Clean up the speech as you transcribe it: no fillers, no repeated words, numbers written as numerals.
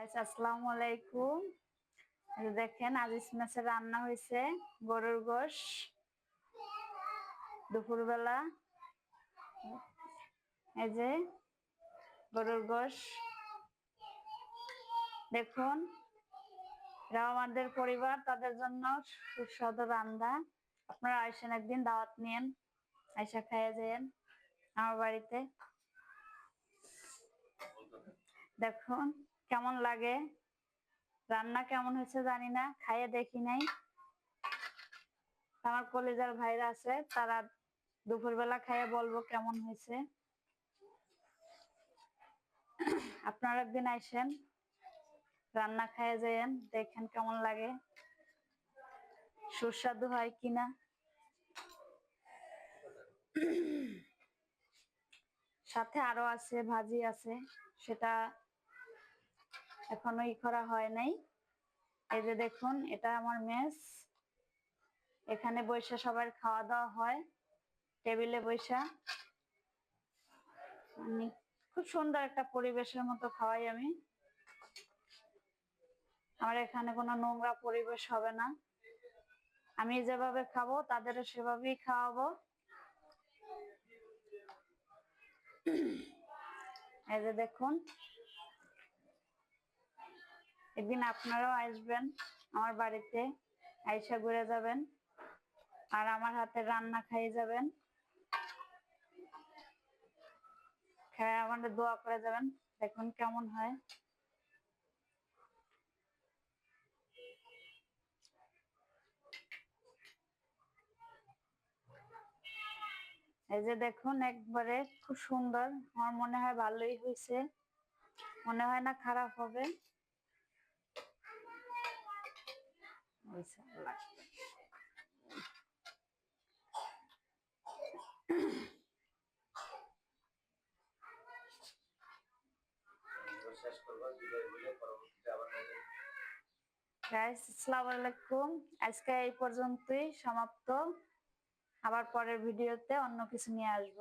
আসসালামু আলাইকুম। দেখেন আজিজ মাছের রান্না হয়েছে, গরুর গোশ দুপুরবেলা। এই যে গরুর গোশ, দেখুন এরা আমাদের পরিবার, তাদের জন্য সুস্বাদু রান্না। আপনারা আইসেন, একদিন দাওয়াত নিয়েন, আইসা খাইয়ে যান আমার বাড়িতে। দেখুন কেমন লাগে, রান্না কেমন হয়েছে জানি না, খাইয়ে দেখি নাই। আমার কলেজার ভাইরা আছে, তারা দুপুরবেলা খাইয়ে বলবো কেমন হয়েছে। আপনারা একদিন আইসেন, রান্না খাইয়ে যান, দেখেন কেমন লাগে, সুস্বাদু হয় কিনা। সাথে আরো আছে, ভাজি আছে, সেটা এখনো করা হয় নাই। এই যে দেখুন, এটা আমার মেস, এখানে বসে সবার খাওয়া দাওয়া হয়, টেবিলে বসা। খুব সুন্দর একটা পরিবেশের মতো খাওয়াই আমি। আমার এখানে কোনো নোংরা পরিবেশ হবে না, আমি যেভাবে খাবো তাদেরও সেভাবেই খাওয়াবো। এই যে দেখুন, একদিন আপনারাও আসবেন আমার বাড়িতে, আইসা ঘুরে যাবেন আর আমার হাতের রান্না খাইয়ে যাবেন, খেয়ে আমাদের দোয়া করে যাবেন, দেখুন কেমন হয়। এই যে দেখুন, একবারে খুব সুন্দর, আমার মনে হয় ভালোই হয়েছে, মনে হয় না খারাপ হবে। আসসালামু আলাইকুম, আজকে এই পর্যন্তই সমাপ্ত। আবার পরের ভিডিওতে অন্য কিছু নিয়ে আসবো।